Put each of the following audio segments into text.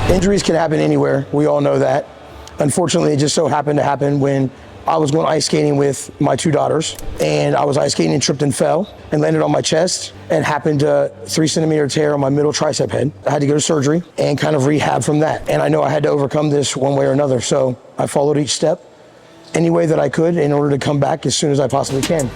Injuries can happen anywhere. We all know that. Unfortunately, it just so happened to happen when I was going ice skating with my 2 daughters, and I was ice skating and tripped and fell and landed on my chest and happened to 3-centimeter tear on my middle tricep head. I had to go to surgery and kind of rehab from that. And I know I had to overcome this one way or another. So I followed each step any way that I could in order to come back as soon as I possibly can.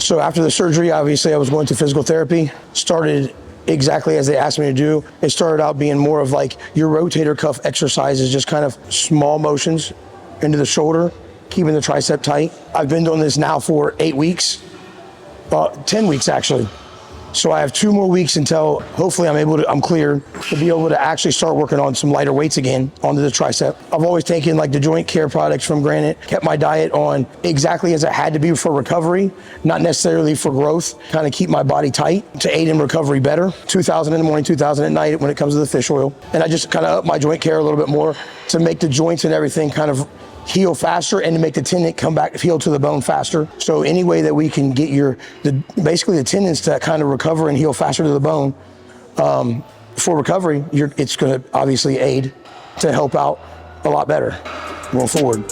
So after the surgery, obviously I was going to physical therapy, started exactly as they asked me to do. It started out being more of like your rotator cuff exercises, just kind of small motions into the shoulder, keeping the tricep tight. I've been doing this now for 8 weeks, 10 weeks actually. So I have 2 more weeks until hopefully I'm cleared to be able to actually start working on some lighter weights again onto the tricep. I've always taken like the joint care products from Granite, kept my diet on exactly as it had to be for recovery, not necessarily for growth, kind of keep my body tight to aid in recovery better. 2,000 in the morning, 2,000 at night when it comes to the fish oil. And I just kind of up my joint care a little bit more to make the joints and everything kind of heal faster and to make the tendon come back, heal to the bone faster. So any way that we can get basically the tendons to kind of recover and heal faster to the bone for recovery, it's going to obviously aid to help out a lot better going forward.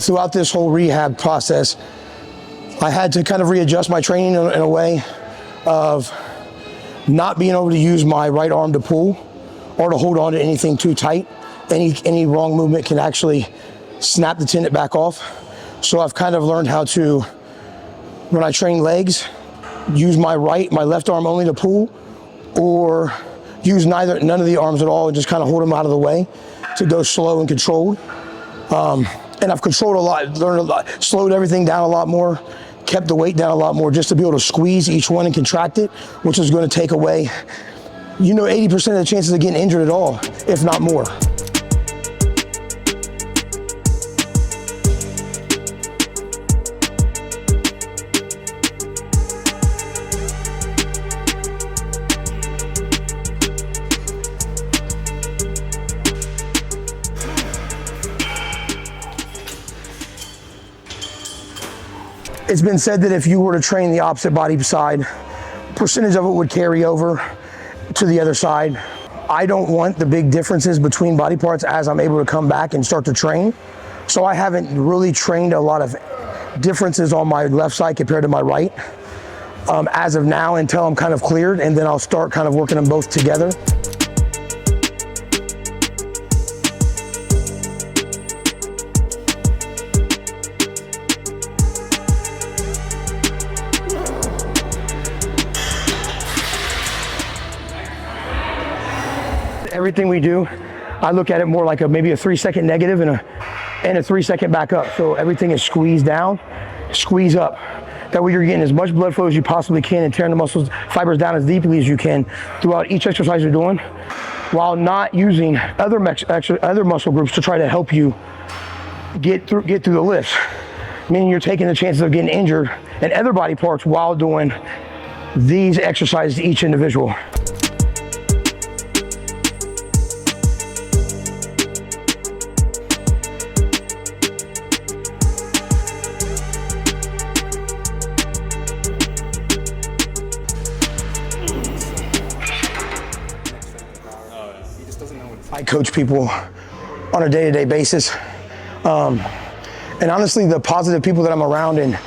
Throughout this whole rehab process, I had to kind of readjust my training in a way of not being able to use my right arm to pull or to hold on to anything too tight. Any wrong movement can actually snap the tendon back off. So I've kind of learned how to, when I train legs, use my left arm only to pull, or use none of the arms at all and just kind of hold them out of the way to go slow and controlled. And I've controlled a lot, learned a lot, slowed everything down a lot more, kept the weight down a lot more just to be able to squeeze each one and contract it, which is going to take away, 80% of the chances of getting injured at all, if not more. It's been said that if you were to train the opposite body side, percentage of it would carry over to the other side. I don't want the big differences between body parts as I'm able to come back and start to train. So I haven't really trained a lot of differences on my left side compared to my right as of now until I'm kind of cleared, and then I'll start kind of working them both together. Everything we do, I look at it more like maybe a 3-second negative and a 3-second back up. So everything is squeezed down, squeeze up. That way you're getting as much blood flow as you possibly can and tearing the muscles, fibers down as deeply as you can throughout each exercise you're doing, while not using other muscle groups to try to help you get through the lifts. Meaning you're taking the chances of getting injured in other body parts while doing these exercises each individual. I coach people on a day-to-day basis. And honestly, the positive people that I'm around and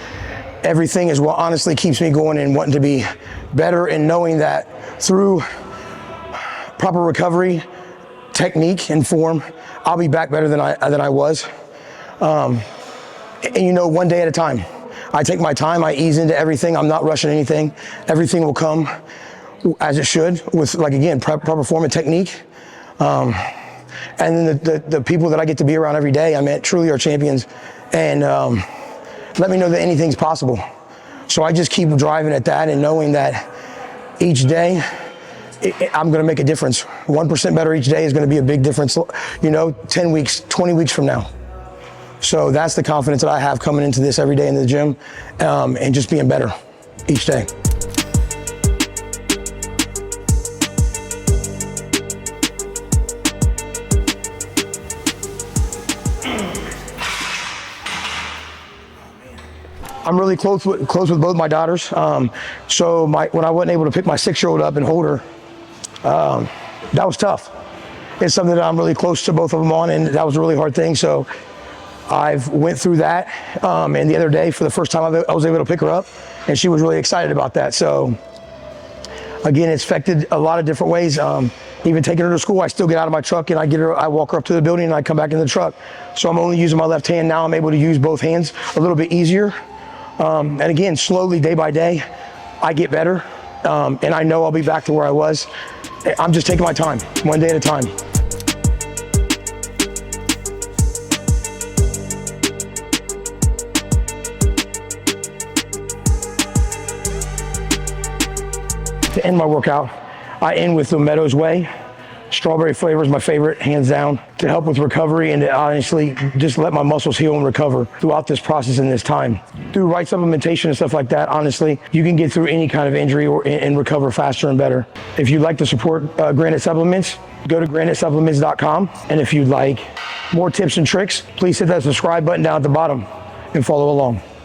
everything is what honestly keeps me going and wanting to be better, and knowing that through proper recovery, technique, and form, I'll be back better than I was. And one day at a time. I take my time, I ease into everything, I'm not rushing anything. Everything will come as it should with, like, again, proper form and technique. And then the people that I get to be around every day, I mean, truly are champions, and let me know that anything's possible. So I just keep driving at that and knowing that each day I'm going to make a difference. 1% better each day is going to be a big difference, 10 weeks, 20 weeks from now. So that's the confidence that I have coming into this every day in the gym, and just being better each day. I'm really close with both my daughters. So when I wasn't able to pick my 6-year-old up and hold her, that was tough. It's something that I'm really close to both of them on, and that was a really hard thing. So I've went through that, and the other day, for the first time, I was able to pick her up, and she was really excited about that. So again, it's affected a lot of different ways. Even taking her to school, I still get out of my truck and I walk her up to the building and I come back in the truck. So I'm only using my left hand now. I'm able to use both hands a little bit easier. And again, slowly, day by day, I get better, and I know I'll be back to where I was. I'm just taking my time, one day at a time. To end my workout, I end with the Meadows Whey. Strawberry flavor is my favorite, hands down, to help with recovery and to honestly just let my muscles heal and recover throughout this process and this time. Through right supplementation and stuff like that, honestly, you can get through any kind of injury and recover faster and better. If you'd like to support Granite Supplements, go to granitesupplements.com. And if you'd like more tips and tricks, please hit that subscribe button down at the bottom and follow along.